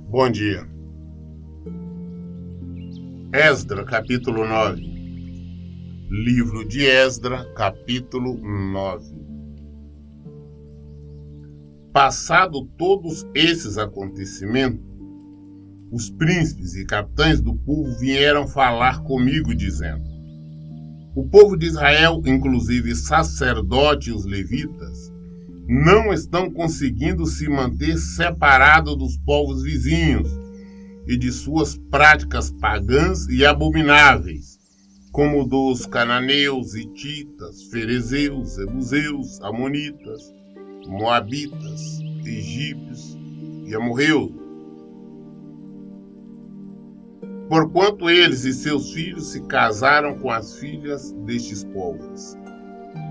Bom dia. Esdra, capítulo 9. Livro de Esdra, capítulo 9. Passado todos esses acontecimentos, os príncipes e capitães do povo vieram falar comigo, dizendo: o povo de Israel, inclusive sacerdotes e os levitas, não estão conseguindo se manter separado dos povos vizinhos e de suas práticas pagãs e abomináveis, como dos cananeus, hititas, ferezeus, jebuseus, amonitas, moabitas, egípcios e amorreus. Porquanto eles e seus filhos se casaram com as filhas destes povos,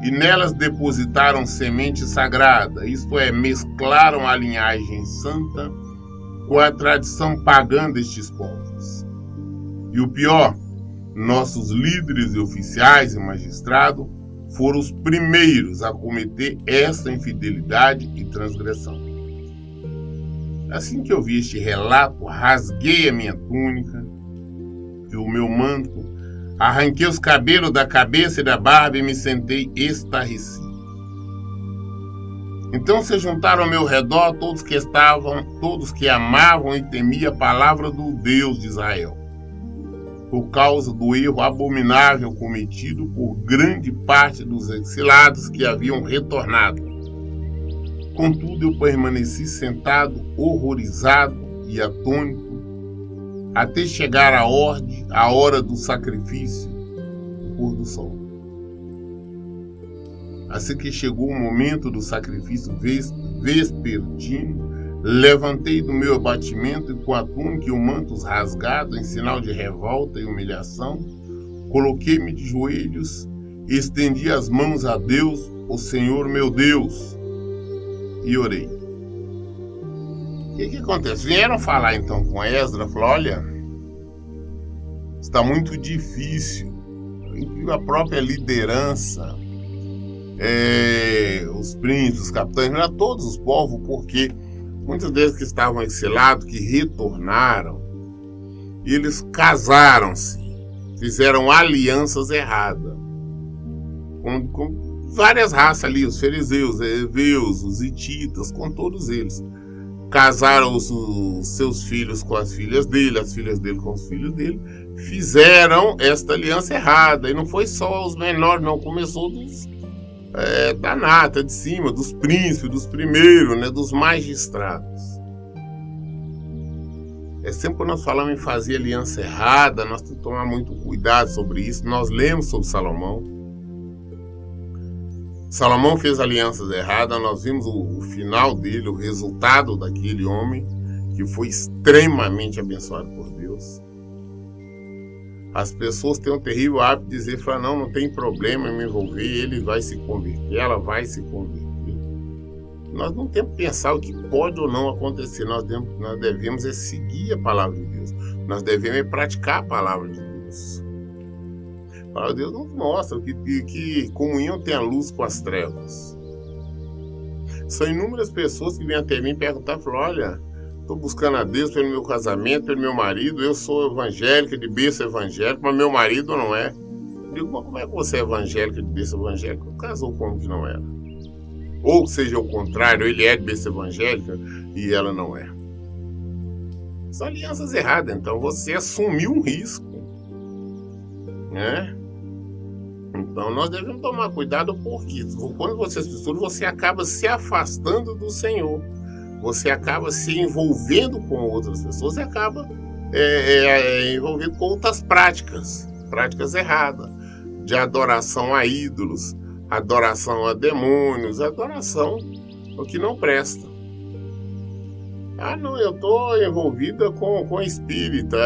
e nelas depositaram semente sagrada, isto é, mesclaram a linhagem santa com a tradição pagã destes povos. E o pior, nossos líderes e oficiais e magistrados foram os primeiros a cometer esta infidelidade e transgressão. Assim que eu vi este relato, rasguei a minha túnica e o meu manto, arranquei os cabelos da cabeça e da barba e me sentei estarrecido. Então se juntaram ao meu redor todos que amavam e temiam a palavra do Deus de Israel, por causa do erro abominável cometido por grande parte dos exilados que haviam retornado. Contudo, eu permaneci sentado, horrorizado e atônito, até chegar a hora do sacrifício, o pôr do sol. Assim que chegou o momento do sacrifício vespertino, levantei do meu abatimento e com a túnica e o manto rasgado em sinal de revolta e humilhação, coloquei-me de joelhos e estendi as mãos a Deus, o Senhor meu Deus, e orei. O que acontece? Vieram falar então com Esdra, falaram: olha, está muito difícil, a própria liderança, os príncipes, os capitães, não era todos os povos, porque muitos deles que estavam exilados, que retornaram, eles casaram-se, fizeram alianças erradas com várias raças ali, os fariseus, os heveus, os hititas, com todos eles. Casaram os seus filhos com as filhas dele com os filhos dele, fizeram esta aliança errada. E não foi só os menores, não, começou da nata, de cima, dos príncipes, dos primeiros, né, dos magistrados. Sempre quando nós falamos em fazer aliança errada, nós temos que tomar muito cuidado sobre isso. Nós lemos sobre Salomão. Salomão fez alianças erradas, nós vimos o final dele, o resultado daquele homem que foi extremamente abençoado por Deus. As pessoas têm um terrível hábito de dizer: não tem problema em me envolver, ele vai se converter, ela vai se converter. Nós não temos que pensar o que pode ou não acontecer, nós devemos seguir a palavra de Deus, nós devemos praticar a palavra de Deus. A palavra de Deus nos mostra que comunhão tem a luz com as trevas. São inúmeras pessoas que vêm até mim perguntar, olha, estou buscando a Deus pelo meu casamento, pelo meu marido, eu sou evangélica, de berço evangélico, mas meu marido não é. Eu digo: mas como é que você é evangélica, de berço evangélico? Casou com um que não era. Ou seja, o contrário, ele é de berço evangélica e ela não é. São alianças erradas, então você assumiu um risco, né? Então nós devemos tomar cuidado, porque quando você se mistura, você acaba se afastando do Senhor, você acaba se envolvendo com outras pessoas e acaba envolvido com outras práticas erradas, de adoração a ídolos, adoração a demônios, adoração ao que não presta. Não, eu estou envolvida com espírita,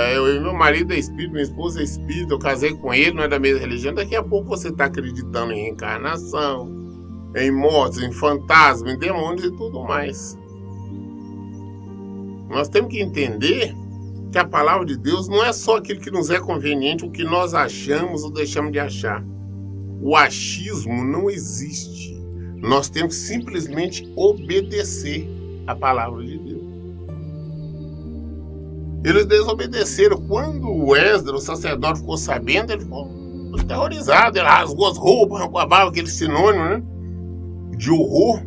meu marido é espírita, minha esposa é espírita, eu casei com ele, não é da mesma religião. Daqui a pouco você está acreditando em reencarnação, em mortes, em fantasmas, em demônios e tudo mais. Nós temos que entender que a palavra de Deus não é só aquilo que nos é conveniente, o que nós achamos ou deixamos de achar. o achismo não existe. Nós temos que simplesmente obedecer a palavra de Deus. Eles desobedeceram. Quando o Esdras, o sacerdote, ficou sabendo, ele ficou aterrorizado. Ele rasgou as roupas, arrancou a barba, aquele sinônimo, né, de horror.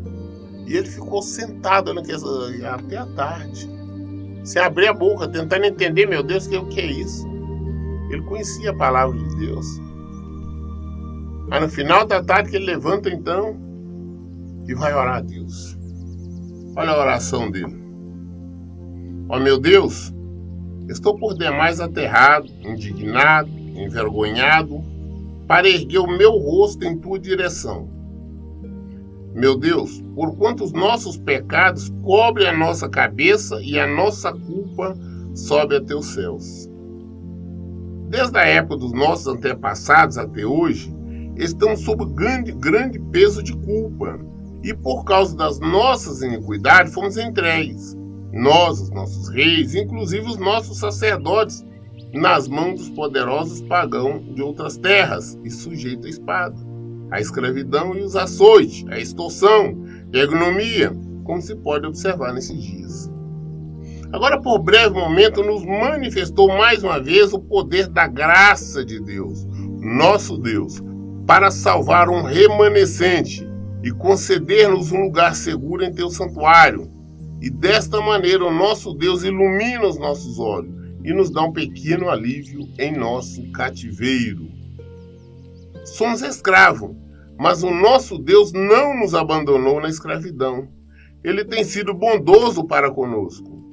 E ele ficou sentado até a tarde, sem abrir a boca, tentando entender, meu Deus, o que é isso? Ele conhecia a palavra de Deus. Mas no final da tarde que ele levanta então e vai orar a Deus. Olha a oração dele. Ó meu Deus, estou por demais aterrado, indignado, envergonhado, para erguer o meu rosto em tua direção. Meu Deus, porquanto os nossos pecados cobrem a nossa cabeça e a nossa culpa sobe a teus céus. Desde a época dos nossos antepassados até hoje, estamos sob grande peso de culpa, e por causa das nossas iniquidades fomos entregues, nós, os nossos reis, inclusive os nossos sacerdotes, nas mãos dos poderosos pagãos de outras terras, e sujeitos à espada, à escravidão e os açoites, à extorsão e à ignomia, como se pode observar nesses dias. Agora, por breve momento, nos manifestou mais uma vez o poder da graça de Deus, nosso Deus, para salvar um remanescente e conceder-nos um lugar seguro em teu santuário. E desta maneira o nosso Deus ilumina os nossos olhos e nos dá um pequeno alívio em nosso cativeiro. Somos escravos, mas o nosso Deus não nos abandonou na escravidão. Ele tem sido bondoso para conosco.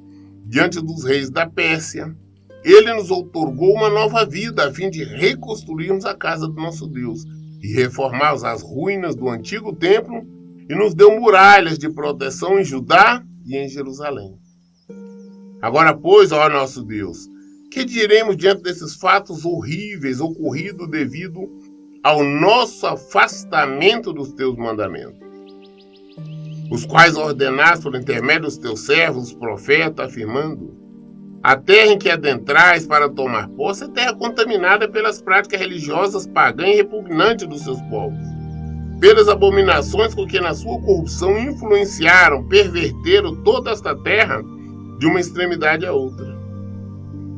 Diante dos reis da Pérsia, ele nos outorgou uma nova vida a fim de reconstruirmos a casa do nosso Deus e reformarmos as ruínas do antigo templo, e nos deu muralhas de proteção em Judá e em Jerusalém. Agora, pois, ó nosso Deus, que diremos diante desses fatos horríveis ocorridos devido ao nosso afastamento dos teus mandamentos, os quais ordenaste por intermédio dos teus servos, os profetas, afirmando: a terra em que adentrais para tomar posse é terra contaminada pelas práticas religiosas pagãs e repugnantes dos seus povos, pelas abominações com que na sua corrupção influenciaram, perverteram toda esta terra de uma extremidade à outra.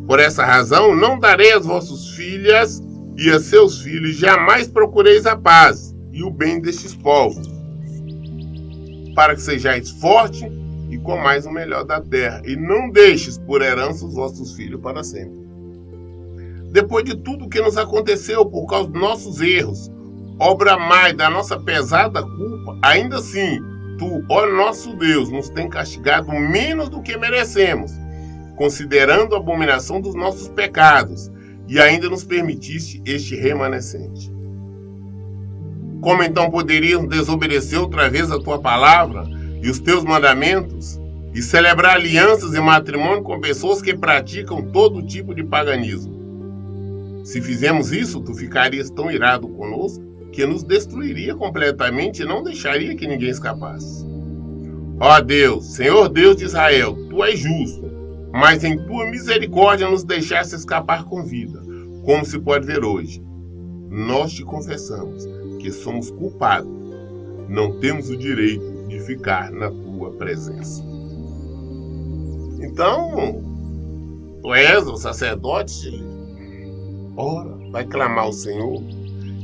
Por essa razão, não darei às vossas filhas e a seus filhos, jamais procureis a paz e o bem destes povos, para que sejais forte e comais o melhor da terra, e não deixes por herança os vossos filhos para sempre. Depois de tudo o que nos aconteceu por causa dos nossos erros, obra mais da nossa pesada culpa, ainda assim, tu, ó nosso Deus, nos tem castigado menos do que merecemos, considerando a abominação dos nossos pecados, e ainda nos permitiste este remanescente. Como então poderíamos desobedecer outra vez a tua palavra e os teus mandamentos, e celebrar alianças e matrimônio com pessoas que praticam todo tipo de paganismo? Se fizermos isso, tu ficarias tão irado conosco que nos destruiria completamente e não deixaria que ninguém escapasse. Ó Deus, Senhor Deus de Israel, tu és justo, mas em tua misericórdia nos deixaste escapar com vida, como se pode ver hoje. Nós te confessamos que somos culpados, não temos o direito de ficar na tua presença. Então, o Esdras, o sacerdote, ele ora, vai clamar ao Senhor,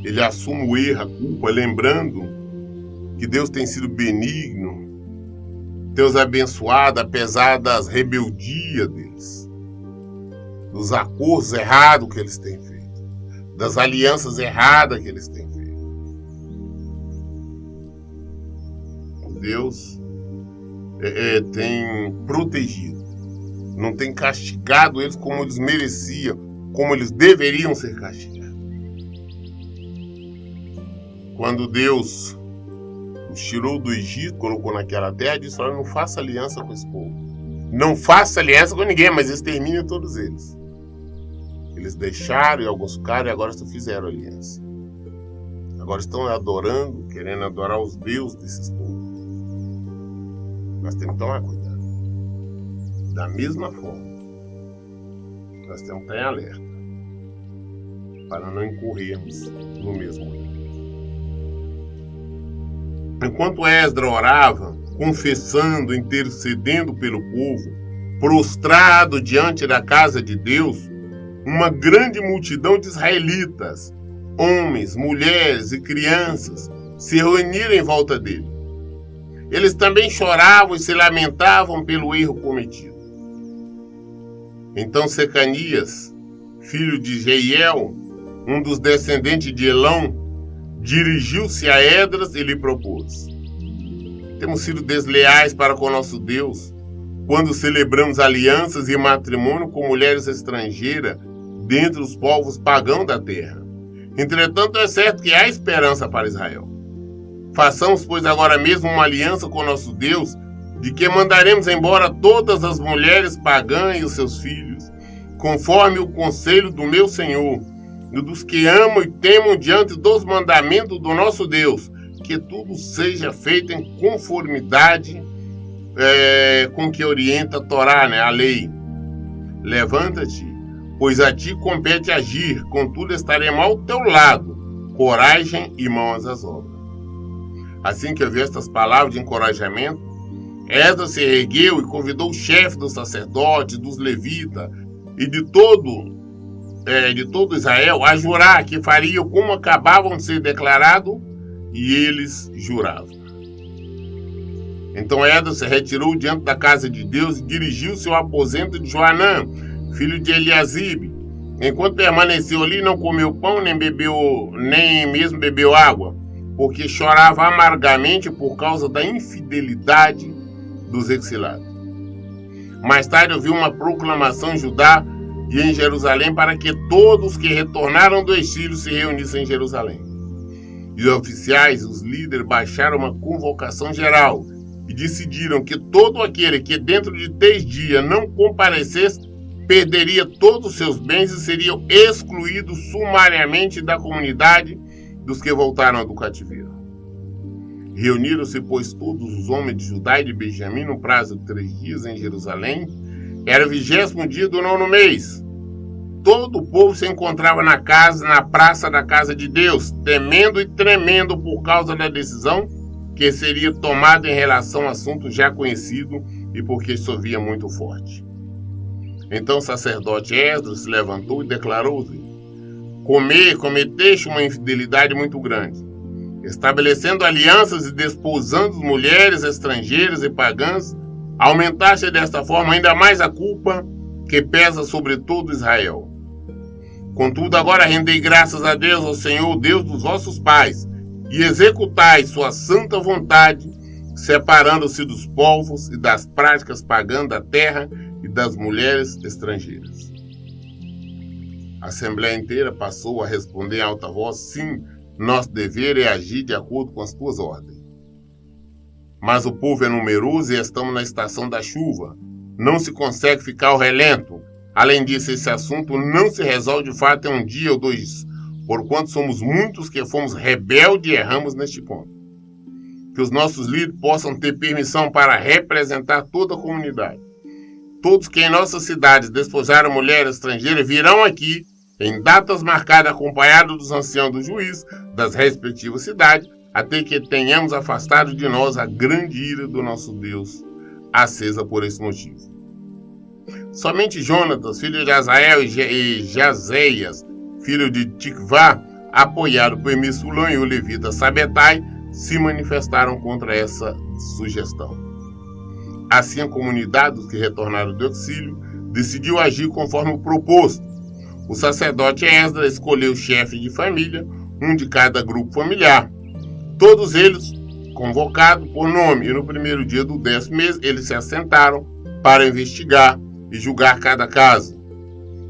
ele assume o erro, a culpa, lembrando que Deus tem sido benigno, Deus abençoado, apesar das rebeldias deles, dos acordos errados que eles têm feito, das alianças erradas que eles têm feito. Deus tem protegido, não tem castigado eles como eles mereciam, como eles deveriam ser castigados. Quando Deus os tirou do Egito, colocou naquela terra, disse: olha, não faça aliança com esse povo. Não faça aliança com ninguém, mas extermine todos eles. Eles deixaram e alguns ficaram e agora fizeram aliança. Agora estão adorando, querendo adorar os deuses desses povos. Nós temos que tomar cuidado. Da mesma forma, nós temos que estar em alerta para não incorrermos no mesmo erro. enquanto Esdras orava, confessando, intercedendo pelo povo, prostrado diante da casa de Deus, uma grande multidão de israelitas, homens, mulheres e crianças, se reuniram em volta dele. Eles também choravam e se lamentavam pelo erro cometido. Então Secanias, filho de Jeiel, um dos descendentes de Elão, dirigiu-se a Esdras e lhe propôs: temos sido desleais para com nosso Deus quando celebramos alianças e matrimônio com mulheres estrangeiras dentre os povos pagãos da terra. Entretanto, é certo que há esperança para Israel. Façamos, pois, agora mesmo uma aliança com nosso Deus, de que mandaremos embora todas as mulheres pagãs e os seus filhos, conforme o conselho do meu Senhor, e dos que amam e temam diante dos mandamentos do nosso Deus, que tudo seja feito em conformidade com que orienta a Torá, a lei. Levanta-te, pois a ti compete agir, contudo estaremos ao teu lado, coragem e mãos às obras. Assim que ouviu estas palavras de encorajamento, Esdras se ergueu e convidou o chefe dos sacerdotes, dos levitas e de todo Israel a jurar que fariam como acabavam de ser declarados, e eles juravam. Então Esdras se retirou diante da casa de Deus e dirigiu-se ao aposento de Joanã, filho de Eliasibe. Enquanto permaneceu ali, não comeu pão, nem mesmo bebeu água, porque chorava amargamente por causa da infidelidade dos exilados. Mais tarde ouviu uma proclamação em Judá e em Jerusalém para que todos que retornaram do exílio se reunissem em Jerusalém. E os oficiais, os líderes, baixaram uma convocação geral e decidiram que todo aquele que dentro de 3 dias não comparecesse perderia todos os seus bens e seria excluído sumariamente da comunidade dos que voltaram do cativeiro. Reuniram-se, pois, todos os homens de Judá e de Benjamim no prazo de 3 dias em Jerusalém. Era o 20º dia do 9º mês. Todo o povo se encontrava na praça da casa de Deus, temendo e tremendo por causa da decisão que seria tomada em relação ao assunto já conhecido e porque chovia muito forte. Então o sacerdote Esdras se levantou e declarou-lhe: cometeste uma infidelidade muito grande, estabelecendo alianças e desposando mulheres estrangeiras e pagãs, aumentaste desta forma ainda mais a culpa que pesa sobre todo Israel. Contudo, agora rendei graças a Deus, ao Senhor, Deus dos vossos pais, e executai sua santa vontade, separando-se dos povos e das práticas pagãs da terra e das mulheres estrangeiras. A Assembleia inteira passou a responder em alta voz: sim, nosso dever é agir de acordo com as tuas ordens. Mas o povo é numeroso e estamos na estação da chuva. Não se consegue ficar ao relento. Além disso, esse assunto não se resolve de fato em 1 dia ou 2, porquanto somos muitos que fomos rebeldes e erramos neste ponto. Que os nossos líderes possam ter permissão para representar toda a comunidade. Todos que em nossas cidades despojaram mulheres estrangeiras virão aqui, em datas marcadas, acompanhados dos anciãos do juiz das respectivas cidades, até que tenhamos afastado de nós a grande ira do nosso Deus, acesa por esse motivo. Somente Jonatas, filho de Azael, e Jazeias, filho de Tikvá, apoiado por Messulam e o levita Sabetai, se manifestaram contra essa sugestão. Assim, a comunidade dos que retornaram do exílio decidiu agir conforme o proposto. O sacerdote Esdras escolheu o chefe de família, um de cada grupo familiar. Todos eles convocados por nome, e no primeiro dia do 10º mês eles se assentaram para investigar e julgar cada caso.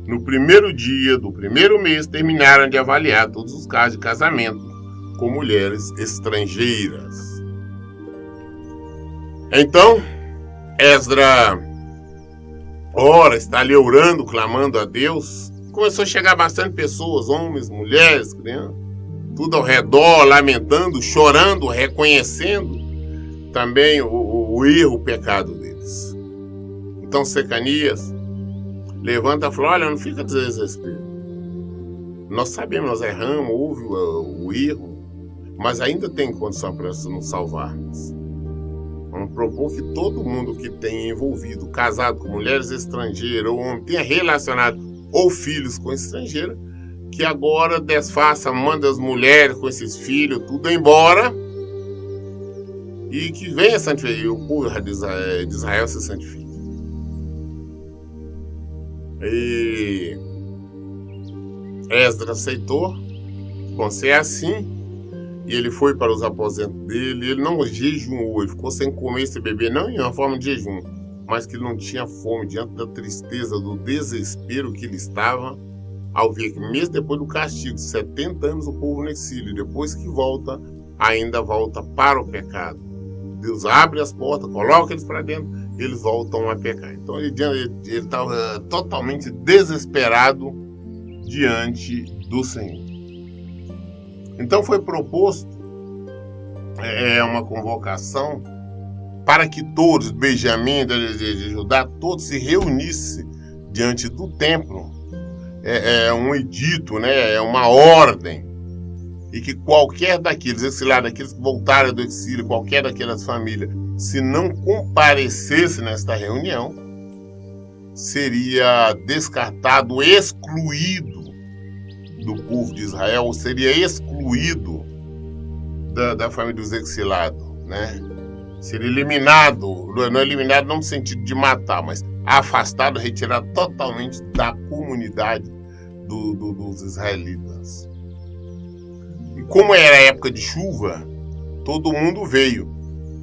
No primeiro dia do 1º mês terminaram de avaliar todos os casos de casamento com mulheres estrangeiras. Então, Esdras ora, está ali orando, clamando a Deus. Começou a chegar bastante pessoas, homens, mulheres, crianças, tudo ao redor, lamentando, chorando, reconhecendo também o erro, o pecado deles. Então Secanias levanta e fala: olha, não fica desespero. Nós sabemos, nós erramos, houve o erro, mas ainda tem condição para nos salvarmos. Vamos propor que todo mundo que tenha envolvido, casado com mulheres estrangeiras, ou homem, tenha relacionado ou filhos com estrangeira, que agora desfaça, manda as mulheres com esses filhos, tudo embora, e que venha santificar, e o povo de Israel se santifique. E Esdras aceitou, bom, se é assim, e ele foi para os aposentos dele, ele não jejuou, ele ficou sem comer e sem beber, não em uma forma de jejum, mas que ele não tinha fome diante da tristeza, do desespero que ele estava, ao ver que mesmo depois do castigo de 70 anos o povo no exílio, depois que volta, ainda volta para o pecado. Deus abre as portas, coloca eles para dentro, eles voltam a pecar. Então ele estava totalmente desesperado diante do Senhor. Então foi proposto uma convocação para que todos, Benjamim, de Judá, todos se reunissem diante do templo. É um edito, né? É uma ordem. E que qualquer daqueles exilados, daqueles que voltaram do exílio, qualquer daquelas famílias, se não comparecesse nesta reunião, seria descartado, excluído do povo de Israel, seria excluído da família dos exilados, né? Seria eliminado, não eliminado não no sentido de matar, mas afastado, retirado totalmente da comunidade dos israelitas. E como era época de chuva, todo mundo veio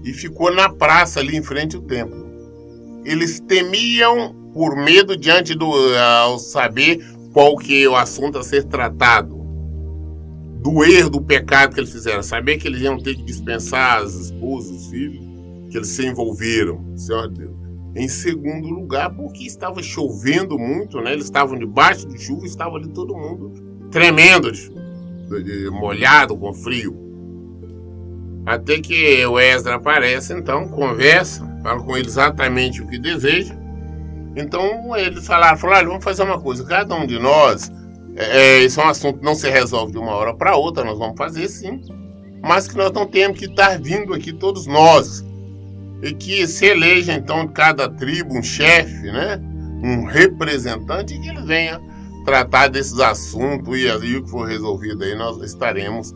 e ficou na praça ali em frente ao templo. Eles temiam por medo diante ao saber qual que é o assunto a ser tratado, do erro, do pecado que eles fizeram, saber que eles iam ter que dispensar as esposas, os filhos, que eles se envolveram, Senhor Deus. Em segundo lugar, porque estava chovendo muito, né? Eles estavam debaixo de chuva, estava ali todo mundo tremendo de chuva, molhado, com frio. Até que o Esdras aparece, então, conversa, fala com ele exatamente o que deseja. Então eles falaram, vamos fazer uma coisa, cada um de nós, esse é um assunto que não se resolve de uma hora para outra, nós vamos fazer sim, mas que nós não temos que estar vindo aqui todos nós, e que se eleja então de cada tribo um chefe, né, um representante, e que ele venha tratar desses assuntos, e o que for resolvido aí nós estaremos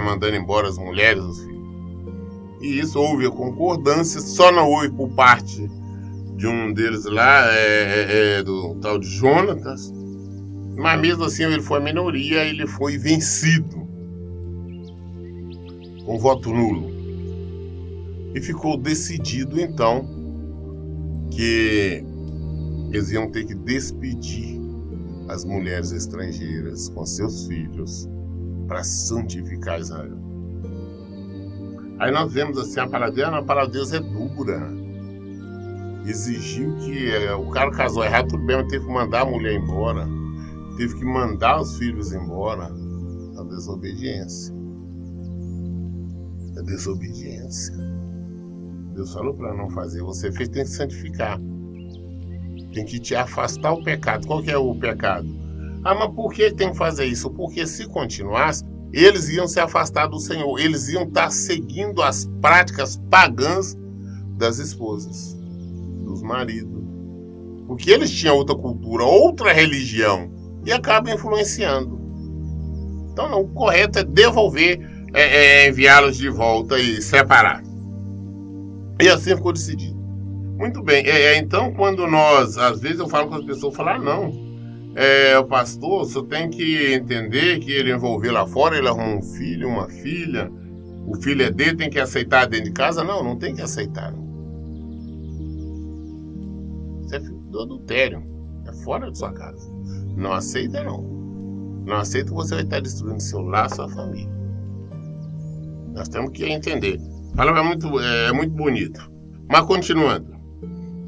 mandando embora as mulheres, os filhos. E isso houve a concordância, só não houve por parte de um deles lá, do tal de Jonatas, mas mesmo assim ele foi a minoria, ele foi vencido com voto nulo. E ficou decidido então que eles iam ter que despedir as mulheres estrangeiras com seus filhos para santificar Israel. Aí nós vemos assim, a palavra de Deus é dura. Exigiu que o cara casou errado, tudo bem, mas teve que mandar a mulher embora, teve que mandar os filhos embora. A desobediência. A desobediência. Deus falou para não fazer, você fez, tem que santificar. Tem que te afastar o pecado. Qual que é o pecado? Mas por que tem que fazer isso? Porque se continuasse, eles iam se afastar do Senhor, eles iam estar seguindo as práticas pagãs das esposas, dos maridos, porque eles tinham outra cultura, outra religião, e acabam influenciando. Então não, o correto é devolver, enviá-los de volta e separar. E assim ficou decidido. Muito bem, então quando nós, às vezes eu falo com as pessoas, não, o pastor, você tem que entender que ele envolveu lá fora, ele arrumou um filho, uma filha, o filho é dele, tem que aceitar dentro de casa. Não tem que aceitar. Você é filho do adultério, é fora de sua casa. Não aceita, não. Não aceita que você vai estar destruindo seu lar, sua família. Nós temos que entender. A palavra é muito bonita. Mas continuando.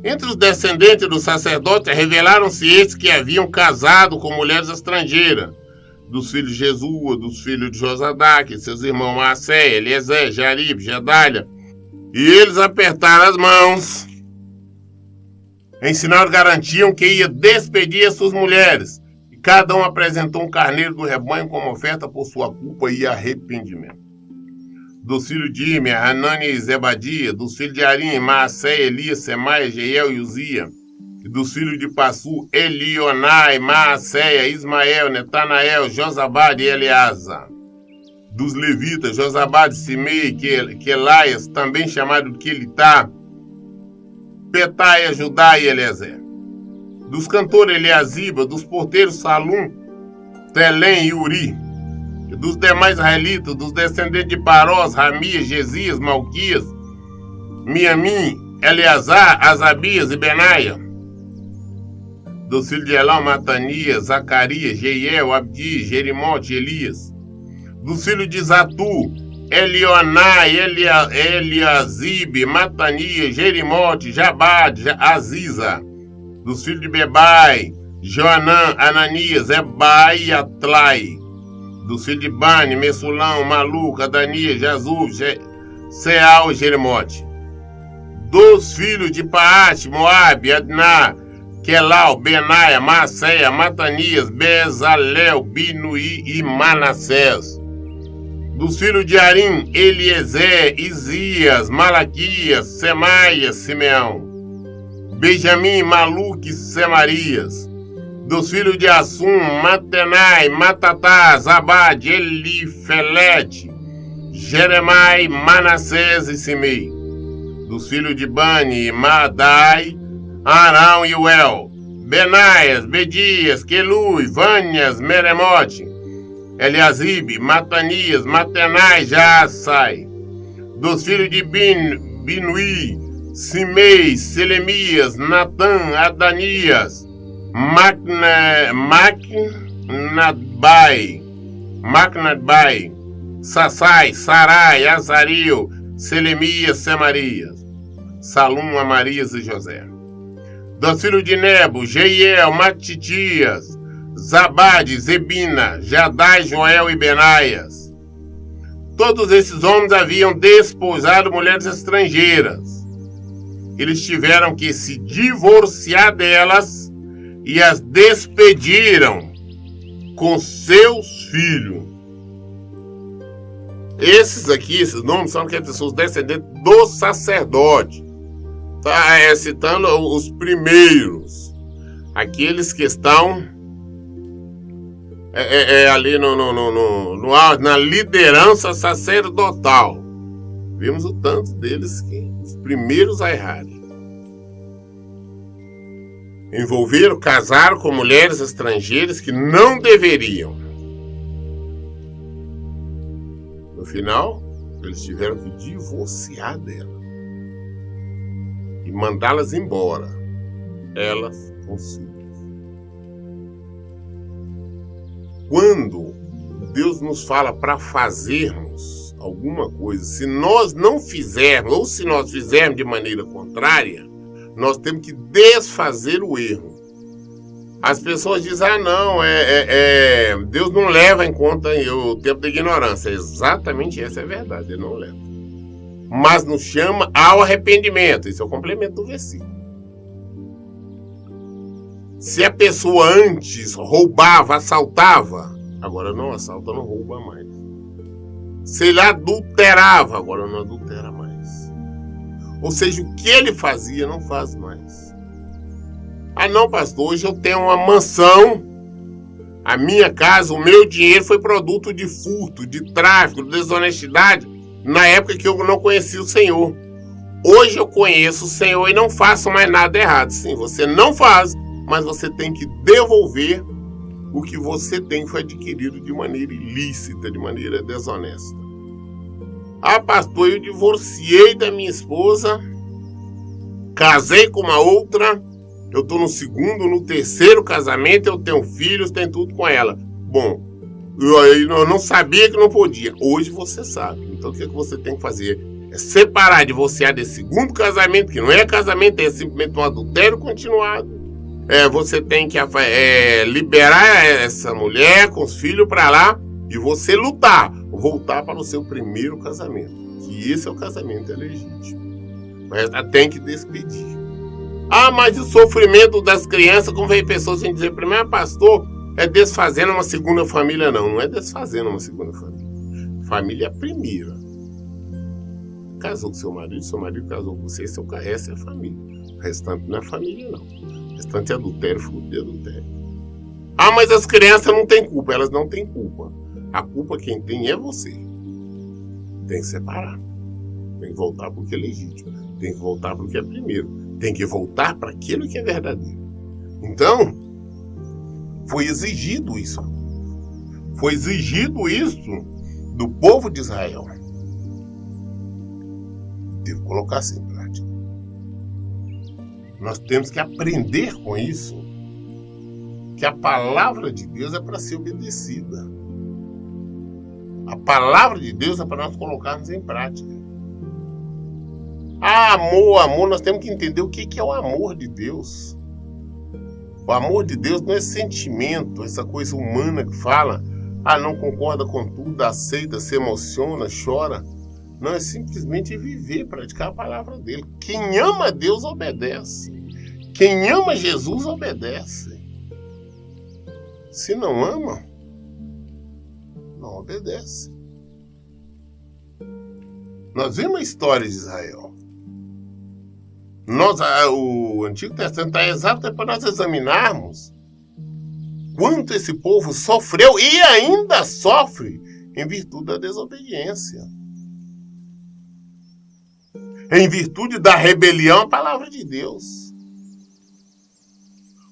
Entre os descendentes do sacerdote revelaram-se estes que haviam casado com mulheres estrangeiras, dos filhos de Jesua, dos filhos de Josadaque, seus irmãos Maasé, Eliezer, Jarib, Gedália. E eles apertaram as mãos, em sinal garantiam que ia despedir as suas mulheres. E cada um apresentou um carneiro do rebanho como oferta por sua culpa e arrependimento. Dos filhos de Ime, Hanani e Zebadia. Dos filhos de Arim, Maasé, Elias, Semaia, Jeiel e Uzia. E dos filhos de Passu, Elionai, Maasé, Ismael, Netanael, Josabade e Eleasa. Dos levitas, Josabade, Simei, Quelaias, também chamado Quelitá, Petaia, Judá e Eliezer. Dos cantores, Eliasiba. Dos porteiros, Salum, Telém e Uri. E dos demais israelitas, dos descendentes de Parós, Ramias, Gesias, Malquias, Miamim, Eleazar, Azabias e Benaia. Dos filhos de Elão, Matanias, Zacarias, Jeiel, Abdi, Jerimote e Elias. Dos filhos de Zatu, Elionai, Eliasibe, Matanias, Jerimote, Jabade, Aziza. Dos filhos de Bebai, Joanã, Ananias, Ebai e Atlai. Dos filhos de Bani, Messulão, Maluca, Adanias, Jazul, Seal e Jerimote. Dos filhos de Paate, Moabe, Adná, Quelau, Benaia, Maceia, Matanias, Bezalel, Binuí e Manassés. Dos filhos de Arim, Eliezer, Isias, Malaquias, Semaia, Simeão. Benjamim, Maluque, Semarias. Dos filhos de Assum, Matenai, Matatá, Zabade, Elifelete, Jeremai, Manassés e Simei. Dos filhos de Bani, Madai, Arão e Uel. Benaias, Bedias, Quelui, Vânias, Meremote, Eliasibe, Matanias, Matenai, Jaassai. Dos filhos de Binuí, Simei, Selemias, Natã, Adanias, Macnadbai, Sassai, Sarai, Azario, Selemias, Semarias, Salum, Amarias e José. Dos filhos de Nebo, Jeiel, Matitias, Zabade, Zebina, Jadai, Joel e Benaias. Todos esses homens haviam desposado mulheres estrangeiras. Eles tiveram que se divorciar delas e as despediram com seus filhos. Esses nomes são aquelas pessoas descendentes do sacerdote. Está citando os primeiros, aqueles que estão ali na liderança sacerdotal. Vimos o tanto deles que os primeiros a errarem. Envolveram, casaram com mulheres estrangeiras que não deveriam. No final, eles tiveram que divorciar delas e mandá-las embora, elas com os filhos. Quando Deus nos fala para fazermos alguma coisa, se nós não fizermos, ou se nós fizermos de maneira contrária, nós temos que desfazer o erro. As pessoas dizem, Deus não leva em conta o tempo da ignorância. Exatamente essa é a verdade, Ele não leva. Mas nos chama ao arrependimento. Isso é o complemento do versículo. Se a pessoa antes roubava, assaltava, agora não assalta, não rouba mais. Se ele adulterava, agora não adultera mais. Ou seja, o que ele fazia, não faz mais. Ah não, pastor, hoje eu tenho uma mansão, a minha casa, o meu dinheiro foi produto de furto, de tráfico, de desonestidade, na época que eu não conhecia o Senhor. Hoje eu conheço o Senhor e não faço mais nada errado. Sim, você não faz, mas você tem que devolver o que você tem foi adquirido de maneira ilícita, de maneira desonesta. Ah, pastor, eu divorciei da minha esposa, casei com uma outra, eu estou no segundo, no terceiro casamento, eu tenho filhos, tenho tudo com ela. Bom, eu não sabia que não podia. Hoje você sabe. Então o que você tem que fazer? É separar, divorciar desse segundo casamento, que não é casamento, é simplesmente um adultério continuado. Você tem que liberar essa mulher com os filhos para lá e você lutar, voltar para o seu primeiro casamento, que esse é o casamento legítimo. Mas tem que despedir. Ah, mas o sofrimento das crianças, como vem pessoas sem dizer, primeiro pastor, é desfazendo uma segunda família. Não é desfazendo uma segunda família. Família é a primeira. casou com seu marido casou com você, seu resto é família. O restante não é família, não. O restante é adultério, fruto de adultério. Ah, mas as crianças não têm culpa. Elas não têm culpa. A culpa quem tem é você. Tem que separar. Tem que voltar para o que é legítimo. Tem que voltar para o que é primeiro. Tem que voltar para aquilo que é verdadeiro. Então, foi exigido isso. Foi exigido isso do povo de Israel. Devo colocar assim em prática. Nós temos que aprender com isso que a palavra de Deus é para ser obedecida. A palavra de Deus é para nós colocarmos em prática. Ah, amor, nós temos que entender o que é o amor de Deus. O amor de Deus não é sentimento, essa coisa humana que fala, não concorda com tudo, aceita, se emociona, chora. Não, é simplesmente viver, praticar a palavra dele. Quem ama a Deus obedece. Quem ama Jesus obedece. Se não ama, não obedece. Nós vimos a história de Israel. O Antigo Testamento está exato para nós examinarmos quanto esse povo sofreu e ainda sofre em virtude da desobediência. Em virtude da rebelião à palavra de Deus.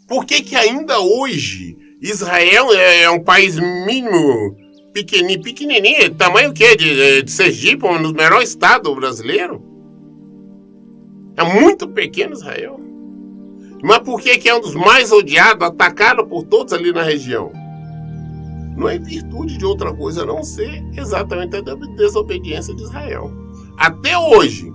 Por que ainda hoje Israel é um país mínimo, pequenininho, tamanho o quê? De Sergipe, um dos melhores estados brasileiros? É muito pequeno Israel. Mas por que é um dos mais odiados, atacado por todos ali na região? Não é em virtude de outra coisa, a não ser exatamente a desobediência de Israel. Até hoje,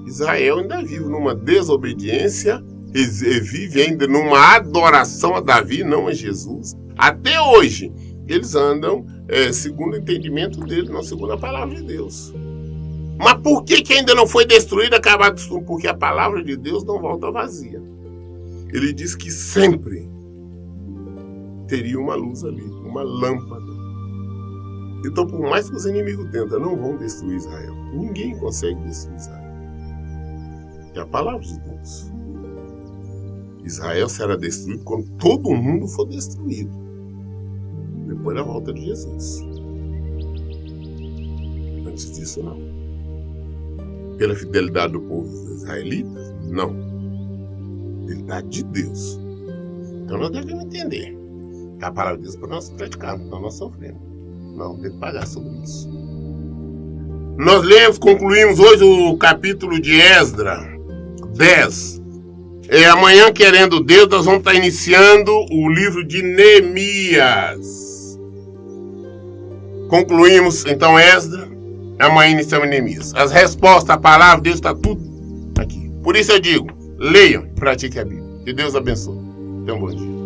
Israel ainda vive numa desobediência, vive ainda numa adoração a Davi, não a Jesus. Até hoje, eles andam segundo o entendimento deles, não segundo a palavra de Deus. Mas por que ainda não foi destruído, acabado de tudo? Porque a palavra de Deus não volta vazia. Ele diz que sempre teria uma luz ali, uma lâmpada. Então, por mais que os inimigos tentem, não vão destruir Israel. Ninguém consegue destruir Israel. É a palavra de Deus. Israel será destruído quando todo mundo for destruído. Depois da volta de Jesus. Antes disso, não. Pela fidelidade do povo israelita? Não. Fidelidade de Deus. Então nós devemos entender que a palavra de Deus para nós praticarmos, para nós sofremos. Não, tem que pagar sobre isso. Nós concluímos hoje o capítulo de Esdras 10. Amanhã, querendo Deus, nós vamos estar iniciando o livro de Neemias. Concluímos então Esdras. Amanhã iniciamos Neemias. As respostas, a palavra de Deus está tudo aqui. Por isso eu digo, leiam e pratiquem a Bíblia. Que Deus abençoe. Tenham um bom dia.